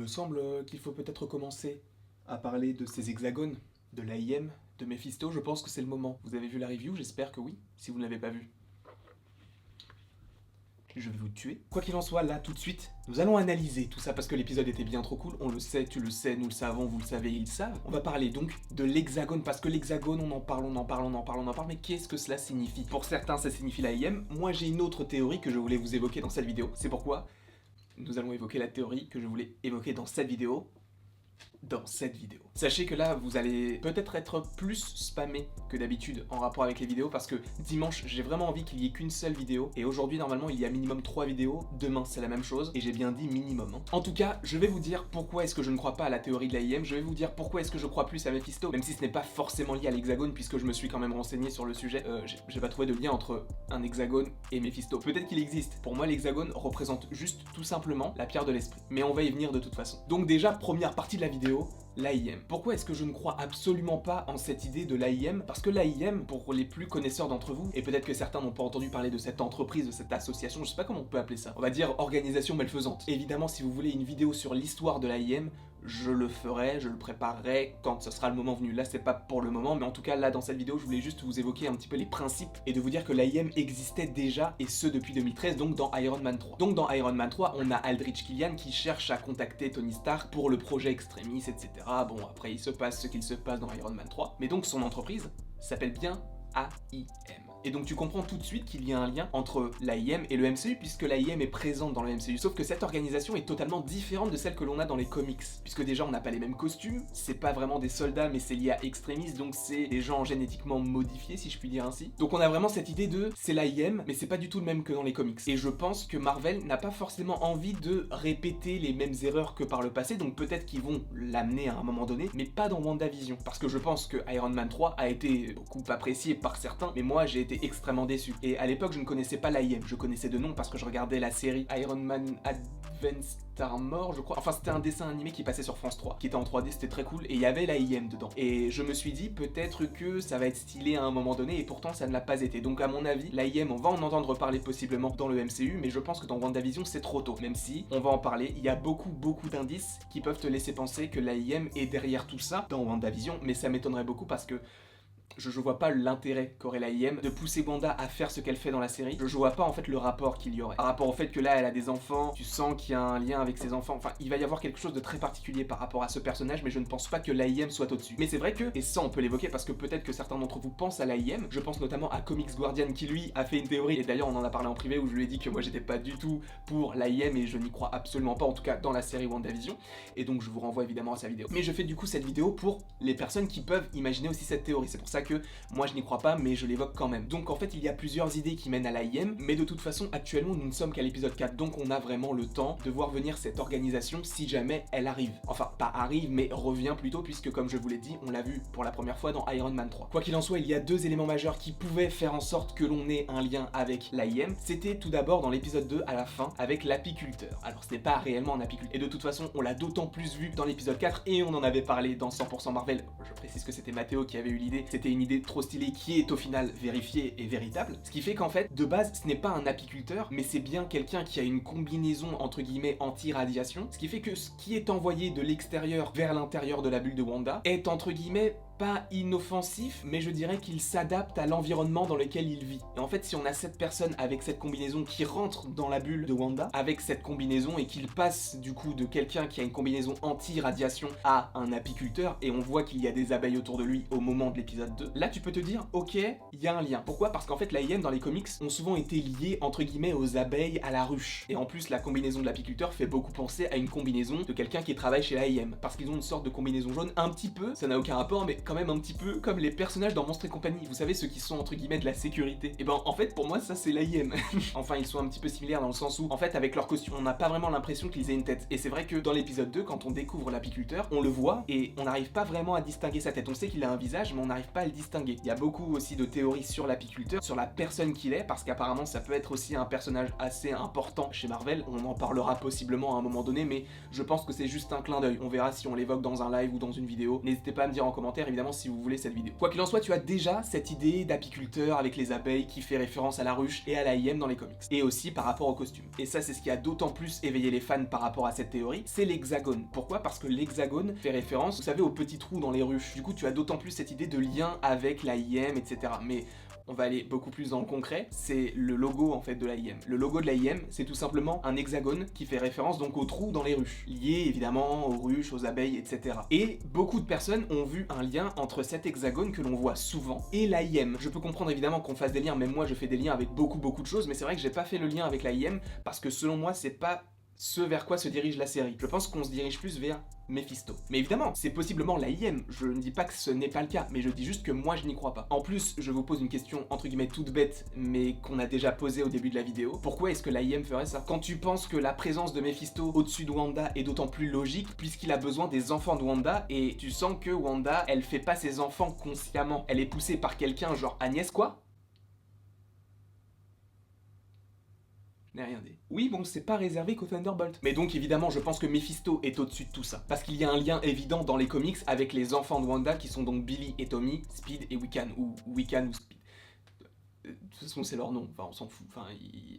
me semble qu'il faut peut-être commencer à parler de ces hexagones, de l'AIM, de Mephisto. Je pense que c'est le moment. Vous avez vu la review? J'espère que oui, si vous ne l'avez pas vue. Je vais vous tuer. Quoi qu'il en soit, là, tout de suite, nous allons analyser tout ça parce que l'épisode était bien trop cool. On le sait, tu le sais, nous le savons, vous le savez, ils le savent. On va parler donc de l'hexagone parce que l'hexagone, on en parle, mais qu'est-ce que cela signifie? Pour certains, ça signifie l'AIM. Moi, j'ai une autre théorie que je voulais vous évoquer dans cette vidéo. C'est pourquoi nous allons évoquer la théorie que je voulais évoquer dans cette vidéo. Sachez que là, vous allez peut-être être plus spammé que d'habitude en rapport avec les vidéos parce que dimanche, j'ai vraiment envie qu'il y ait qu'une seule vidéo et aujourd'hui, normalement, il y a minimum 3 vidéos. Demain, c'est la même chose et j'ai bien dit minimum. En tout cas, je vais vous dire pourquoi est-ce que je ne crois pas à la théorie de l'AIM, je vais vous dire pourquoi est-ce que je crois plus à Mephisto, même si ce n'est pas forcément lié à l'hexagone puisque je me suis quand même renseigné sur le sujet. J'ai pas trouvé de lien entre un hexagone et Mephisto. Peut-être qu'il existe. Pour moi, l'hexagone représente juste tout simplement la pierre de l'esprit. Mais on va y venir de toute façon. Donc déjà, première partie de la vidéo, l'AIM. Pourquoi est-ce que je ne crois absolument pas en cette idée de l'AIM? Parce que l'AIM, pour les plus connaisseurs d'entre vous, et peut-être que certains n'ont pas entendu parler de cette entreprise, de cette association, je sais pas comment on peut appeler ça, on va dire organisation malfaisante. Évidemment, si vous voulez une vidéo sur l'histoire de l'AIM, je le ferai, je le préparerai quand ce sera le moment venu. Là, c'est pas pour le moment, mais en tout cas, là, dans cette vidéo, je voulais juste vous évoquer un petit peu les principes et de vous dire que l'AIM existait déjà, et ce depuis 2013, donc dans Iron Man 3. Donc dans Iron Man 3, on a Aldrich Killian qui cherche à contacter Tony Stark pour le projet Extremis, etc. Bon, après, il se passe ce qu'il se passe dans Iron Man 3, mais donc son entreprise s'appelle bien AIM. Et donc tu comprends tout de suite qu'il y a un lien entre l'AIM et le MCU puisque l'AIM est présente dans le MCU, sauf que cette organisation est totalement différente de celle que l'on a dans les comics, puisque déjà on n'a pas les mêmes costumes, c'est pas vraiment des soldats mais c'est lié à Extremis, donc c'est des gens génétiquement modifiés si je puis dire ainsi. Donc on a vraiment cette idée de c'est l'AIM mais c'est pas du tout le même que dans les comics. Et je pense que Marvel n'a pas forcément envie de répéter les mêmes erreurs que par le passé, donc peut-être qu'ils vont l'amener à un moment donné, mais pas dans WandaVision, parce que je pense que Iron Man 3 a été beaucoup apprécié par certains, mais moi j'ai été extrêmement déçu. Et à l'époque, je ne connaissais pas l'AIM, je connaissais de nom parce que je regardais la série Iron Man Advanced Armor, je crois. Enfin, c'était un dessin animé qui passait sur France 3, qui était en 3D, c'était très cool, et il y avait l'AIM dedans. Et je me suis dit, peut-être que ça va être stylé à un moment donné, et pourtant ça ne l'a pas été. Donc à mon avis, l'AIM, on va en entendre parler possiblement dans le MCU, mais je pense que dans WandaVision, c'est trop tôt. Même si, on va en parler, il y a beaucoup d'indices qui peuvent te laisser penser que l'AIM est derrière tout ça dans WandaVision, mais ça m'étonnerait beaucoup parce que je vois pas l'intérêt qu'aurait l'AIM de pousser Wanda à faire ce qu'elle fait dans la série. Je vois pas en fait le rapport qu'il y aurait. Par rapport au fait que là elle a des enfants, tu sens qu'il y a un lien avec ses enfants. Enfin, il va y avoir quelque chose de très particulier par rapport à ce personnage, mais je ne pense pas que l'AIM soit au-dessus. Mais c'est vrai que, et ça on peut l'évoquer parce que peut-être que certains d'entre vous pensent à l'AIM, je pense notamment à Comics Guardian qui lui a fait une théorie, et d'ailleurs on en a parlé en privé où je lui ai dit que moi j'étais pas du tout pour l'AIM et je n'y crois absolument pas, en tout cas dans la série WandaVision. Et donc je vous renvoie évidemment à sa vidéo. Mais je fais du coup cette vidéo pour les personnes qui peuvent imaginer aussi cette théorie. C'est pour ça que moi je n'y crois pas, mais je l'évoque quand même. Donc en fait, il y a plusieurs idées qui mènent à l'AIM, mais de toute façon, actuellement, nous ne sommes qu'à l'épisode 4, donc on a vraiment le temps de voir venir cette organisation si jamais elle arrive. Enfin, pas arrive, mais revient plutôt, puisque comme je vous l'ai dit, on l'a vu pour la première fois dans Iron Man 3. Quoi qu'il en soit, il y a deux éléments majeurs qui pouvaient faire en sorte que l'on ait un lien avec l'AIM. C'était tout d'abord dans l'épisode 2, à la fin, avec l'apiculteur. Alors ce n'est pas réellement un apiculteur, et de toute façon, on l'a d'autant plus vu dans l'épisode 4, et on en avait parlé dans 100% Marvel. Je précise que c'était Mathéo qui avait eu l'idée, c'était une idée trop stylée qui est au final vérifiée et véritable. Ce qui fait qu'en fait, de base, ce n'est pas un apiculteur, mais c'est bien quelqu'un qui a une combinaison entre guillemets anti-radiation. Ce qui fait que ce qui est envoyé de l'extérieur vers l'intérieur de la bulle de Wanda est entre guillemets pas inoffensif, mais je dirais qu'il s'adapte à l'environnement dans lequel il vit. Et en fait, si on a cette personne avec cette combinaison qui rentre dans la bulle de Wanda, avec cette combinaison, et qu'il passe du coup de quelqu'un qui a une combinaison anti-radiation à un apiculteur, et on voit qu'il y a des abeilles autour de lui au moment de l'épisode 2, là tu peux te dire, ok, il y a un lien. Pourquoi? Parce qu'en fait, l'AIM dans les comics ont souvent été liés entre guillemets aux abeilles, à la ruche. Et en plus, la combinaison de l'apiculteur fait beaucoup penser à une combinaison de quelqu'un qui travaille chez l'AIM, parce qu'ils ont une sorte de combinaison jaune un petit peu, ça n'a aucun rapport, mais quand même un petit peu comme les personnages dans Monstres et compagnie, vous savez, ceux qui sont entre guillemets de la sécurité. Et ben en fait pour moi ça c'est l'AIM. Enfin ils sont un petit peu similaires dans le sens où en fait avec leur costume on n'a pas vraiment l'impression qu'ils aient une tête. Et c'est vrai que dans l'épisode 2 quand on découvre l'apiculteur, on le voit et on n'arrive pas vraiment à distinguer sa tête. On sait qu'il a un visage mais on n'arrive pas à le distinguer. Il y a beaucoup aussi de théories sur l'apiculteur, sur la personne qu'il est, parce qu'apparemment ça peut être aussi un personnage assez important chez Marvel. On en parlera possiblement à un moment donné, mais je pense que c'est juste un clin d'œil. On verra si on l'évoque dans un live ou dans une vidéo. N'hésitez pas à me dire en commentaire évidemment évidemment si vous voulez cette vidéo. Quoi qu'il en soit, tu as déjà cette idée d'apiculteur avec les abeilles qui fait référence à la ruche et à l'AIM dans les comics. Et aussi par rapport au costume. Et ça, c'est ce qui a d'autant plus éveillé les fans par rapport à cette théorie, c'est l'hexagone. Pourquoi? Parce que l'hexagone fait référence, vous savez, aux petits trous dans les ruches. Du coup, tu as d'autant plus cette idée de lien avec l'AIM, etc. Mais on va aller beaucoup plus dans le concret, c'est le logo en fait de l'AIM. Le logo de l'AIM, c'est tout simplement un hexagone qui fait référence donc aux trous dans les ruches, liés évidemment aux ruches, aux abeilles, etc. Et beaucoup de personnes ont vu un lien entre cet hexagone que l'on voit souvent et l'AIM. Je peux comprendre évidemment qu'on fasse des liens, même moi je fais des liens avec beaucoup de choses, mais c'est vrai que j'ai pas fait le lien avec l'AIM parce que selon moi c'est pas ce vers quoi se dirige la série. Je pense qu'on se dirige plus vers Mephisto. Mais évidemment, c'est possiblement l'AIM, je ne dis pas que ce n'est pas le cas, mais je dis juste que moi je n'y crois pas. En plus, je vous pose une question entre guillemets toute bête, mais qu'on a déjà posée au début de la vidéo. Pourquoi est-ce que l'AIM ferait ça? Quand tu penses que la présence de Mephisto au-dessus de Wanda est d'autant plus logique, puisqu'il a besoin des enfants de Wanda, et tu sens que Wanda, elle fait pas ses enfants consciemment. Elle est poussée par quelqu'un genre Agnès quoi? N'ai rien dit. Oui, bon, c'est pas réservé qu'au Thunderbolt. Mais donc, évidemment, je pense que Mephisto est au-dessus de tout ça. Parce qu'il y a un lien évident dans les comics avec les enfants de Wanda qui sont donc Billy et Tommy, Speed et Wiccan, ou Wiccan ou Speed. De toute façon, c'est leur nom, enfin, on s'en fout, enfin,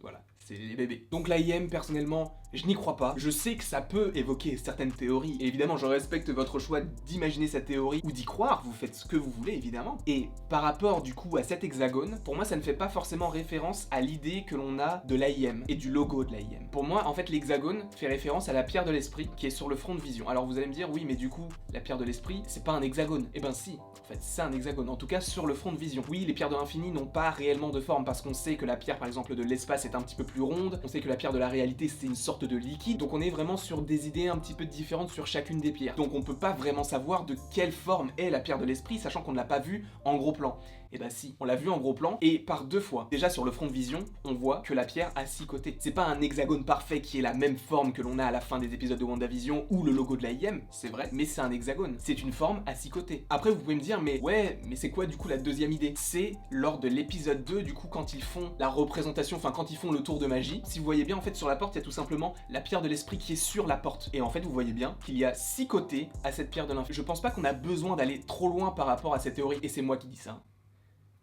voilà, c'est les bébés. Donc l'AIM, personnellement, je n'y crois pas. Je sais que ça peut évoquer certaines théories, et évidemment, je respecte votre choix d'imaginer cette théorie ou d'y croire, vous faites ce que vous voulez, évidemment. Et par rapport, du coup, à cet hexagone, pour moi, ça ne fait pas forcément référence à l'idée que l'on a de l'AIM et du logo de l'AIM. Pour moi, en fait, l'hexagone fait référence à la pierre de l'esprit qui est sur le front de Vision. Alors vous allez me dire, oui, mais du coup, la pierre de l'esprit, c'est pas un hexagone. Eh ben si, en fait, c'est un hexagone, en tout cas sur le front de Vision. Oui, les pierres de l'infini n'ont pas réellement de forme parce qu'on sait que la pierre par exemple de l'espace est un petit peu plus ronde, on sait que la pierre de la réalité c'est une sorte de liquide, donc on est vraiment sur des idées un petit peu différentes sur chacune des pierres. Donc on peut pas vraiment savoir de quelle forme est la pierre de l'esprit sachant qu'on ne l'a pas vue en gros plan. Et bah si, on l'a vu en gros plan, et par deux fois. Déjà sur le front de Vision, on voit que la pierre a 6 côtés. C'est pas un hexagone parfait qui est la même forme que l'on a à la fin des épisodes de WandaVision ou le logo de l'AIM, c'est vrai, mais c'est un hexagone. C'est une forme à 6 côtés. Après vous pouvez me dire, mais ouais, mais c'est quoi du coup la deuxième idée? C'est lors de l'épisode 2, du coup quand ils font la représentation, enfin quand ils font le tour de magie, si vous voyez bien en fait sur la porte, il y a tout simplement la pierre de l'esprit qui est sur la porte. Et en fait vous voyez bien qu'il y a 6 côtés à cette pierre de l'infini. Je pense pas qu'on a besoin d'aller trop loin par rapport à cette théorie, et c'est moi qui dis ça.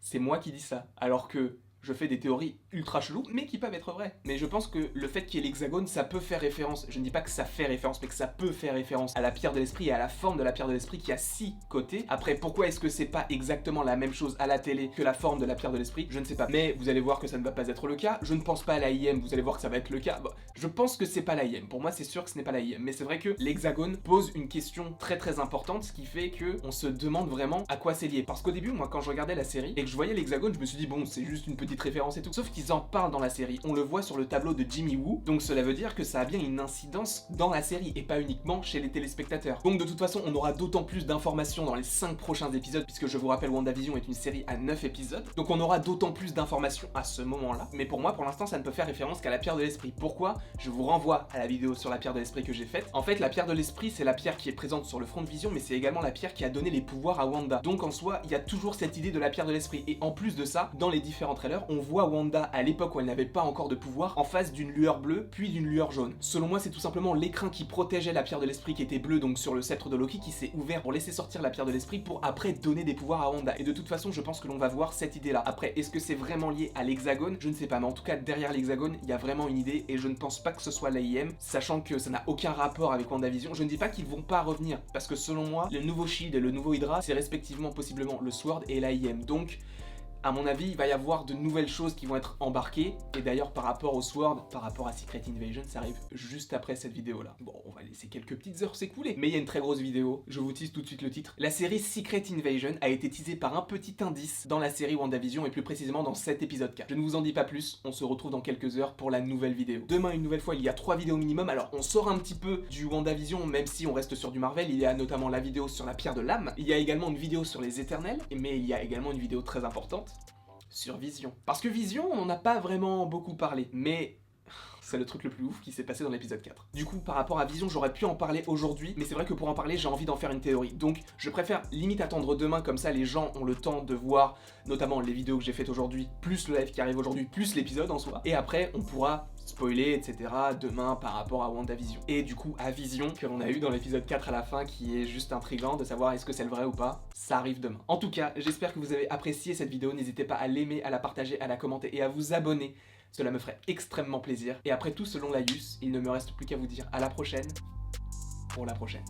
C'est moi qui dis ça, alors que je fais des théories ultra cheloues, mais qui peuvent être vraies. Mais je pense que le fait qu'il y ait l'hexagone, ça peut faire référence, je ne dis pas que ça fait référence, mais que ça peut faire référence à la pierre de l'esprit et à la forme de la pierre de l'esprit qui a 6 côtés. Après, pourquoi est-ce que c'est pas exactement la même chose à la télé que la forme de la pierre de l'esprit? Je ne sais pas. Mais vous allez voir que ça ne va pas être le cas. Je ne pense pas à l'AIM, vous allez voir que ça va être le cas. Bon, je pense que c'est pas l'AIM. Pour moi, c'est sûr que ce n'est pas l'AIM. Mais c'est vrai que l'hexagone pose une question très importante, ce qui fait que on se demande vraiment à quoi c'est lié. Parce qu'au début, moi, quand je regardais la série et que je voyais l'hexagone, je me suis dit, bon, c'est juste une petite référence et tout. Sauf qu'ils en parlent dans la série. On le voit sur le tableau de Jimmy Woo. Donc cela veut dire que ça a bien une incidence dans la série et pas uniquement chez les téléspectateurs. Donc de toute façon, on aura d'autant plus d'informations dans les 5 prochains épisodes, puisque je vous rappelle, WandaVision est une série à 9 épisodes. Donc on aura d'autant plus d'informations à ce moment-là. Mais pour moi, pour l'instant, ça ne peut faire référence qu'à la pierre de l'esprit. Pourquoi? Je vous renvoie à la vidéo sur la pierre de l'esprit que j'ai faite. En fait, la pierre de l'esprit, c'est la pierre qui est présente sur le front de Vision, mais c'est également la pierre qui a donné les pouvoirs à Wanda. Donc en soi, il y a toujours cette idée de la pierre de l'esprit. Et en plus de ça, dans les différents trailers, on voit Wanda à l'époque où elle n'avait pas encore de pouvoir en face d'une lueur bleue puis d'une lueur jaune. Selon moi, c'est tout simplement l'écrin qui protégeait la pierre de l'esprit qui était bleu, donc sur le sceptre de Loki, qui s'est ouvert pour laisser sortir la pierre de l'esprit pour après donner des pouvoirs à Wanda. Et de toute façon, je pense que l'on va voir cette idée là. Après, est-ce que c'est vraiment lié à l'hexagone? Je ne sais pas, mais en tout cas derrière l'hexagone, il y a vraiment une idée et je ne pense pas que ce soit l'AIM, sachant que ça n'a aucun rapport avec WandaVision. Je ne dis pas qu'ils vont pas revenir, parce que selon moi, le nouveau Shield et le nouveau Hydra, c'est respectivement possiblement le Sword et l'AIM. Donc à mon avis, il va y avoir de nouvelles choses qui vont être embarquées. Et d'ailleurs, par rapport au Sword, par rapport à Secret Invasion, ça arrive juste après cette vidéo-là. Bon, on va laisser quelques petites heures s'écouler. Mais il y a une très grosse vidéo, je vous tease tout de suite le titre. La série Secret Invasion a été teasée par un petit indice dans la série WandaVision, et plus précisément dans cet épisode 4. Je ne vous en dis pas plus, on se retrouve dans quelques heures pour la nouvelle vidéo. Demain, une nouvelle fois, il y a 3 vidéos minimum. Alors, on sort un petit peu du WandaVision, même si on reste sur du Marvel. Il y a notamment la vidéo sur la pierre de l'âme. Il y a également une vidéo sur les Éternels, mais il y a également une vidéo très importante sur Vision. Parce que Vision, on n'en a pas vraiment beaucoup parlé, mais c'est le truc le plus ouf qui s'est passé dans l'épisode 4. Du coup, par rapport à Vision, j'aurais pu en parler aujourd'hui, mais c'est vrai que pour en parler, j'ai envie d'en faire une théorie. Donc, je préfère limite attendre demain, comme ça les gens ont le temps de voir, notamment les vidéos que j'ai faites aujourd'hui, plus le live qui arrive aujourd'hui, plus l'épisode en soi. Et après, on pourra spoilé, etc. demain par rapport à WandaVision. Et du coup, à Vision, que l'on a eu dans l'épisode 4 à la fin, qui est juste intriguant de savoir est-ce que c'est le vrai ou pas, ça arrive demain. En tout cas, j'espère que vous avez apprécié cette vidéo, n'hésitez pas à l'aimer, à la partager, à la commenter et à vous abonner. Cela me ferait extrêmement plaisir. Et après tout, selon Laïus, il ne me reste plus qu'à vous dire à la prochaine pour la prochaine.